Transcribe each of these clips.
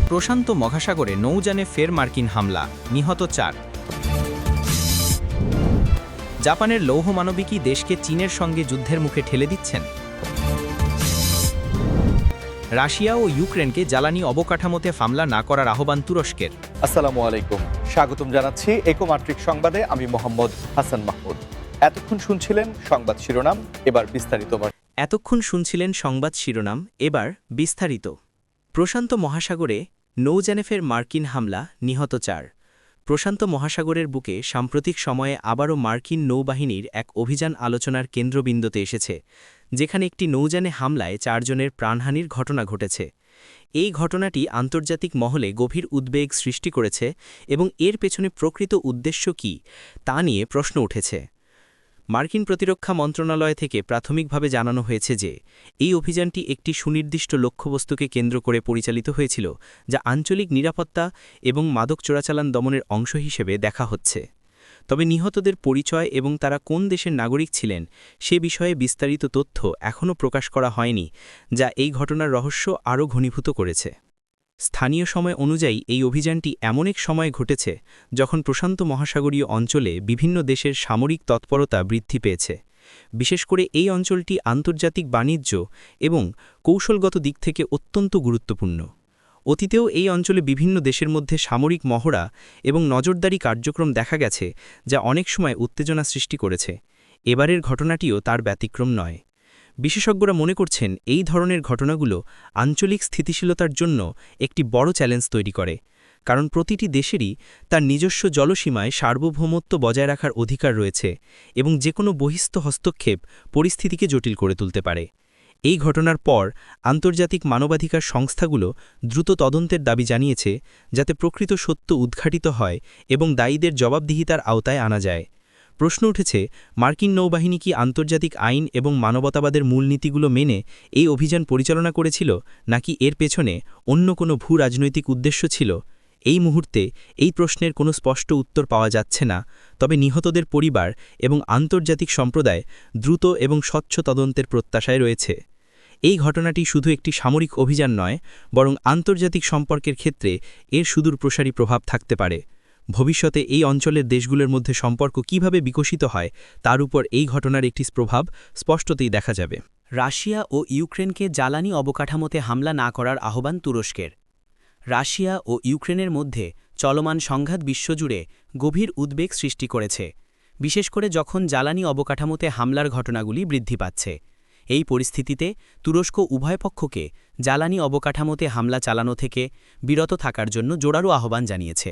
প্রশান্ত মহাসাগরে নৌযানে ফের মার্কিন হামলা, নিহত ৪। জাপানের লৌহমানবিকী দেশকে চীনের সঙ্গে যুদ্ধের মুখে ঠেলে দিচ্ছেন। রাশিয়া ও ইউক্রেনকে জ্বালানি অবকাঠামোতে হামলা না করার আহ্বান তুরস্কের। আসসালামু আলাইকুম, স্বাগতম জানাচ্ছি একোমাত্রিক সংবাদে। আমি মোহাম্মদ হাসান মাহমুদ। এতক্ষণ শুনছিলেন সংবাদ শিরোনাম, এবার বিস্তারিত। এবার বিস্তারিত। প্রশান্ত মহাসাগরে নৌযানে ফের মার্কিন হামলা, নিহত ৪। প্রশান্ত মহাসাগরের বুকে সাম্প্রতিক সময়ে আবারও মার্কিন নৌবাহিনীর এক অভিযান আলোচনার কেন্দ্রবিন্দুতে এসেছে, যেখানে একটি নৌযানে হামলায় ৪ জনের প্রাণহানির ঘটনা ঘটেছে। এই ঘটনাটি আন্তর্জাতিক মহলে গভীর উদ্বেগ সৃষ্টি করেছে এবং এর পেছনে প্রকৃত উদ্দেশ্য কী তা নিয়ে প্রশ্ন উঠেছে। মার্কিন প্রতিরক্ষা মন্ত্রণালয় থেকে প্রাথমিকভাবে জানানো হয়েছে যে এই অভিযানটি একটি সুনির্দিষ্ট লক্ষ্যবস্তুকে কেন্দ্র করে পরিচালিত হয়েছিল, যা আঞ্চলিক নিরাপত্তা এবং মাদক চোরাচালান দমনের অংশ হিসেবে দেখা হচ্ছে। তবে নিহতদের পরিচয় এবং তারা কোন দেশের নাগরিক ছিলেন সে বিষয়ে বিস্তারিত তথ্য এখনও প্রকাশ করা হয়নি, যা এই ঘটনার রহস্য আরও ঘনীভূত করেছে। স্থানীয় সময় অনুযায়ী এই অভিযানটি এমন এক সময়ে ঘটেছে যখন প্রশান্ত মহাসাগরীয় অঞ্চলে বিভিন্ন দেশের সামরিক তৎপরতা বৃদ্ধি পেয়েছে। বিশেষ করে এই অঞ্চলটি আন্তর্জাতিক বাণিজ্য এবং কৌশলগত দিক থেকে অত্যন্ত গুরুত্বপূর্ণ। অতীতেও এই অঞ্চলে বিভিন্ন দেশের মধ্যে সামরিক মহড়া এবং নজরদারি কার্যক্রম দেখা গেছে, যা অনেক সময় উত্তেজনা সৃষ্টি করেছে। এবারের ঘটনাটিও তার ব্যতিক্রম নয়। বিশেষজ্ঞরা মনে করছেন এই ধরনের ঘটনাগুলো আঞ্চলিক স্থিতিশীলতার জন্য একটি বড় চ্যালেঞ্জ তৈরি করে, কারণ প্রতিটি দেশেরই তার নিজস্ব জলসীমায় সার্বভৌমত্ব বজায় রাখার অধিকার রয়েছে এবং যে কোনো বহিস্থ হস্তক্ষেপ পরিস্থিতিকে জটিল করে তুলতে পারে। এই ঘটনার পর আন্তর্জাতিক মানবাধিকার সংস্থাগুলো দ্রুত তদন্তের দাবি জানিয়েছে, যাতে প্রকৃত সত্য উদ্ঘাটিত হয় এবং দায়ীদের জবাবদিহিতার আওতায় আনা যায়। প্রশ্ন উঠেছে, মার্কিন নৌবাহিনী কি আন্তর্জাতিক আইন এবং মানবতাবাদের মূলনীতিগুলো মেনে এই অভিযান পরিচালনা করেছিল, নাকি এর পেছনে অন্য কোনো ভূ-রাজনৈতিক উদ্দেশ্য ছিল? এই মুহূর্তে এই প্রশ্নের কোনো স্পষ্ট উত্তর পাওয়া যাচ্ছে না, তবে নিহতদের পরিবার এবং আন্তর্জাতিক সম্প্রদায় দ্রুত এবং স্বচ্ছ তদন্তের প্রত্যাশায় রয়েছে। এই ঘটনাটি শুধু একটি সামরিক অভিযান নয়, বরং আন্তর্জাতিক সম্পর্কের ক্ষেত্রে এর সুদূরপ্রসারী প্রভাব থাকতে পারে। ভবিষ্যতে এই অঞ্চলের দেশগুলোর মধ্যে সম্পর্ক কিভাবে বিকশিত হয় তার উপর এই ঘটনার একটি প্রভাব স্পষ্টতই দেখা যাবে। রাশিয়া ও ইউক্রেনকে জ্বালানি অবকাঠামোতে হামলা না করার আহ্বান তুরস্কের। রাশিয়া ও ইউক্রেনের মধ্যে চলমান সংঘাত বিশ্বজুড়ে গভীর উদ্বেগ সৃষ্টি করেছে, বিশেষ করে যখন জ্বালানি অবকাঠামোতে হামলার ঘটনাগুলি বৃদ্ধি পাচ্ছে। এই পরিস্থিতিতে তুরস্ক উভয় পক্ষকে জ্বালানি অবকাঠামোতে হামলা চালানো থেকে বিরত থাকার জন্য জোরালো আহ্বান জানিয়েছে।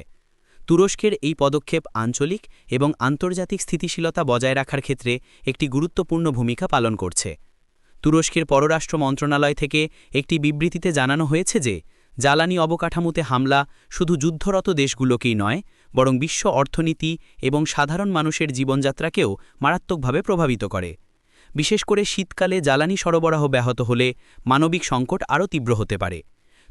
তুরস্কের এই পদক্ষেপ আঞ্চলিক এবং আন্তর্জাতিক স্থিতিশীলতা বজায় রাখার ক্ষেত্রে একটি গুরুত্বপূর্ণ ভূমিকা পালন করছে। তুরস্কের পররাষ্ট্র মন্ত্রণালয় থেকে একটি বিবৃতিতে জানানো হয়েছে যে জ্বালানি অবকাঠামোতে হামলা শুধু যুদ্ধরত দেশগুলোকেই নয়, বরং বিশ্ব অর্থনীতি এবং সাধারণ মানুষের জীবনযাত্রাকেও মারাত্মকভাবে প্রভাবিত করে। বিশেষ করে শীতকালে জ্বালানি সরবরাহ ব্যাহত হলে মানবিক সংকট আরও তীব্র হতে পারে।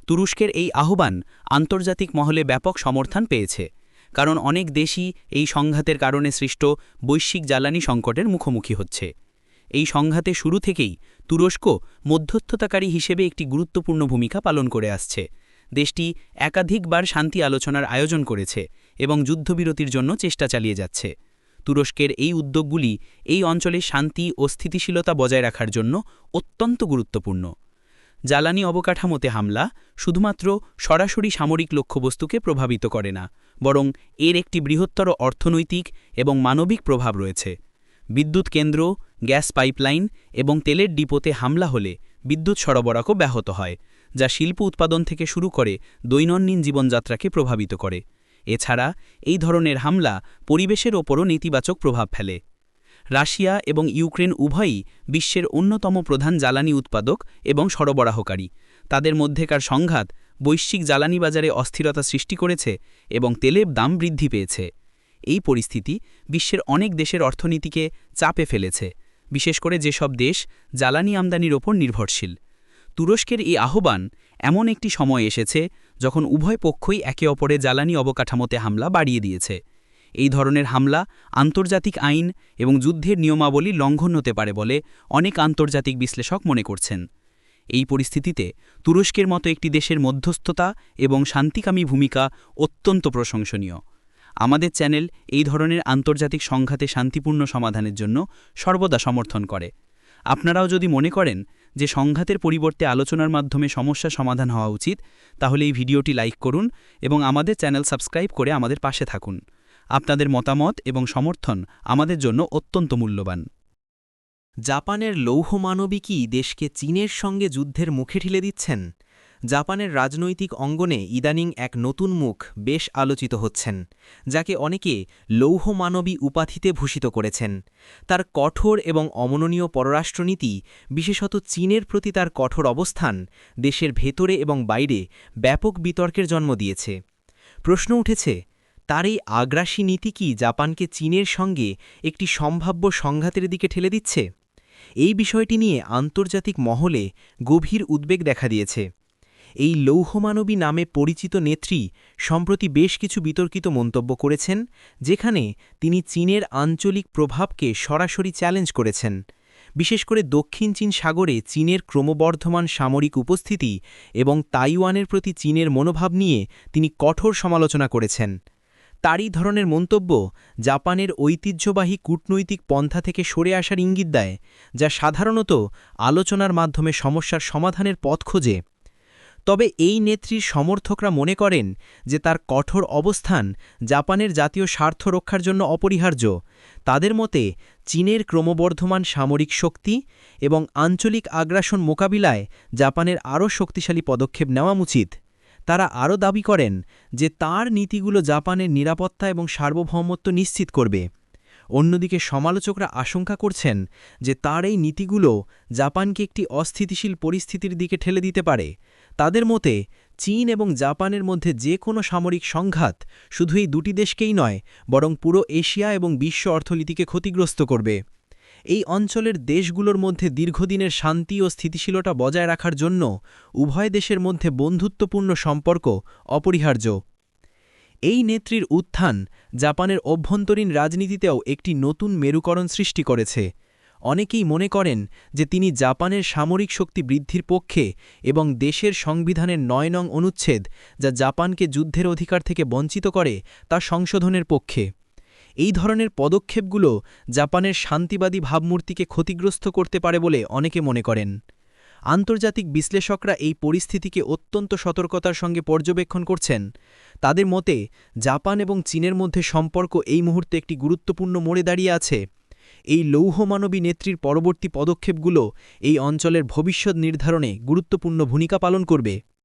তুরস্কের এই আহ্বান আন্তর্জাতিক মহলে ব্যাপক সমর্থন পেয়েছে, কারণ অনেক দেশই এই সংঘাতের কারণে সৃষ্ট বৈশ্বিক জ্বালানি সংকটের মুখোমুখি হচ্ছে। এই সংঘাতে শুরু থেকেই তুরস্ক মধ্যস্থতাকারী হিসেবে একটি গুরুত্বপূর্ণ ভূমিকা পালন করে আসছে। দেশটি একাধিকবার শান্তি আলোচনার আয়োজন করেছে এবং যুদ্ধবিরতির জন্য চেষ্টা চালিয়ে যাচ্ছে। তুরস্কের এই উদ্যোগগুলি এই অঞ্চলে শান্তি ও স্থিতিশীলতা বজায় রাখার জন্য অত্যন্ত গুরুত্বপূর্ণ। জ্বালানি অবকাঠামোতে হামলা শুধুমাত্র সরাসরি সামরিক লক্ষ্যবস্তুকে প্রভাবিত করে না, বরং এর একটি বৃহত্তর অর্থনৈতিক এবং মানবিক প্রভাব রয়েছে। বিদ্যুৎ কেন্দ্র, গ্যাস পাইপলাইন এবং তেলের ডিপোতে হামলা হলে বিদ্যুৎ সরবরাহ ব্যাহত হয়, যা শিল্প উৎপাদন থেকে শুরু করে দৈনন্দিন জীবনযাত্রাকে প্রভাবিত করে। এছাড়া এই ধরনের হামলা পরিবেশের ওপরও নেতিবাচক প্রভাব ফেলে। রাশিয়া এবং ইউক্রেন উভয়ই বিশ্বের অন্যতম প্রধান জ্বালানি উৎপাদক এবং সরবরাহকারী। তাদের মধ্যেকার সংঘাত বৈশ্বিক জ্বালানি বাজারে অস্থিরতা সৃষ্টি করেছে এবং তেলের দাম বৃদ্ধি পেয়েছে। এই পরিস্থিতি বিশ্বের অনেক দেশের অর্থনীতিকে চাপে ফেলেছে, বিশেষ করে যেসব দেশ জ্বালানি আমদানির ওপর নির্ভরশীল। তুরস্কের এই আহ্বান এমন একটি সময় এসেছে যখন উভয় পক্ষই একে অপরের জ্বালানি অবকাঠামোতে হামলা বাড়িয়ে দিয়েছে। এই ধরনের হামলা আন্তর্জাতিক আইন এবং যুদ্ধের নিয়মাবলী লঙ্ঘন হতে পারে বলে অনেক আন্তর্জাতিক বিশ্লেষক মনে করছেন। এই পরিস্থিতিতে তুরস্কের মতো একটি দেশের মধ্যস্থতা এবং শান্তিকামী ভূমিকা অত্যন্ত প্রশংসনীয়। আমাদের চ্যানেল এই ধরনের আন্তর্জাতিক সংঘাতে শান্তিপূর্ণ সমাধানের জন্য সর্বদা সমর্থন করে। আপনারাও যদি মনে করেন যে সংঘাতের পরিবর্তে আলোচনার মাধ্যমে সমস্যা সমাধান হওয়া উচিত, তাহলে এই ভিডিওটি লাইক করুন এবং আমাদের চ্যানেল সাবস্ক্রাইব করে আমাদের পাশে থাকুন। আপনাদের মতামত এবং সমর্থন আমাদের জন্য অত্যন্ত মূল্যবান। জাপানের লৌহমানবী কি দেশকে চীনের সঙ্গে যুদ্ধের মুখে ঠেলে দিচ্ছেন? জাপানের রাজনৈতিক অঙ্গনে ইদানিং এক নতুন মুখ বেশ আলোচিত হচ্ছেন, যাকে অনেকে লৌহমানবী উপাধিতে ভূষিত করেছেন। তার কঠোর এবং অমননীয় পররাষ্ট্রনীতি, বিশেষত চীনের প্রতি তার কঠোর অবস্থান, দেশের ভেতরে এবং বাইরে ব্যাপক বিতর্কের জন্ম দিয়েছে। প্রশ্ন উঠেছে, তার এই আগ্রাসী নীতি কি জাপানকে চীনের সঙ্গে একটি সম্ভাব্য সংঘাতের দিকে ঠেলে দিচ্ছে? এই বিষয়টি নিয়ে আন্তর্জাতিক মহলে গভীর উদ্বেগ দেখা দিয়েছে। এই লৌহমানবী নামে পরিচিত নেত্রী সম্প্রতি বেশ কিছু বিতর্কিত মন্তব্য করেছেন, যেখানে তিনি চীনের আঞ্চলিক প্রভাবকে সরাসরি চ্যালেঞ্জ করেছেন। বিশেষ করে দক্ষিণ চীন সাগরে চীনের ক্রমবর্ধমান সামরিক উপস্থিতি এবং তাইওয়ানের প্রতি চীনের মনোভাব নিয়ে তিনি কঠোর সমালোচনা করেছেন। তারই ধরনের মন্তব্য জাপানের ঐতিহ্যবাহী কূটনৈতিক পন্থা থেকে সরে আসার ইঙ্গিত দেয়, যা সাধারণত আলোচনার মাধ্যমে সমস্যার সমাধানের পথ খোঁজে। তবে এই নেত্রীর সমর্থকরা মনে করেন যে তার কঠোর অবস্থান জাপানের জাতীয় স্বার্থ রক্ষার জন্য অপরিহার্য। তাদের মতে চীনের ক্রমবর্ধমান সামরিক শক্তি এবং আঞ্চলিক আগ্রাসন মোকাবিলায় জাপানের আরও শক্তিশালী পদক্ষেপ নেওয়া উচিত। তারা আরও দাবি করেন যে তার নীতিগুলো জাপানের নিরাপত্তা এবং সার্বভৌমত্ব নিশ্চিত করবে। অন্যদিকে সমালোচকরা আশঙ্কা করছেন যে তার এই নীতিগুলো জাপানকে একটি অস্থিতিশীল পরিস্থিতির দিকে ঠেলে দিতে পারে। তাদের মতে চীন এবং জাপানের মধ্যে যে কোনো সামরিক সংঘাত শুধু এই দুটি দেশকেই নয়, বরং পুরো এশিয়া এবং বিশ্ব অর্থনীতিকে ক্ষতিগ্রস্ত করবে। এই অঞ্চলের দেশগুলোর মধ্যে দীর্ঘদিনের শান্তি ও স্থিতিশীলতা বজায় রাখার জন্য উভয় দেশের মধ্যে বন্ধুত্বপূর্ণ সম্পর্ক অপরিহার্য। এই নেত্রীর উত্থান জাপানের অভ্যন্তরীণ রাজনীতিতেও একটি নতুন মেরুকরণ সৃষ্টি করেছে। অনেকেই মনে করেন যে তিনি জাপানের সামরিক শক্তি বৃদ্ধির পক্ষে এবং দেশের সংবিধানের ৯ নং অনুচ্ছেদ, যা জাপানকে যুদ্ধের অধিকার থেকে বঞ্চিত করে, তা সংশোধনের পক্ষে। এই ধরনের পদক্ষেপগুলো জাপানের শান্তিবাদী ভাবমূর্তিকে ক্ষতিগ্রস্ত করতে পারে বলে অনেকে মনে করেন। আন্তর্জাতিক বিশ্লেষকরা এই পরিস্থিতিকে অত্যন্ত সতর্কতার সঙ্গে পর্যবেক্ষণ করছেন। তাদের মতে জাপান এবং চীনের মধ্যে সম্পর্ক এই মুহূর্তে একটি গুরুত্বপূর্ণ মোড়ে দাঁড়িয়ে আছে। এই লৌহমানবী নেত্রীর পরবর্তী পদক্ষেপগুলো এই অঞ্চলের ভবিষ্যৎ নির্ধারণে গুরুত্বপূর্ণ ভূমিকা পালন করবে।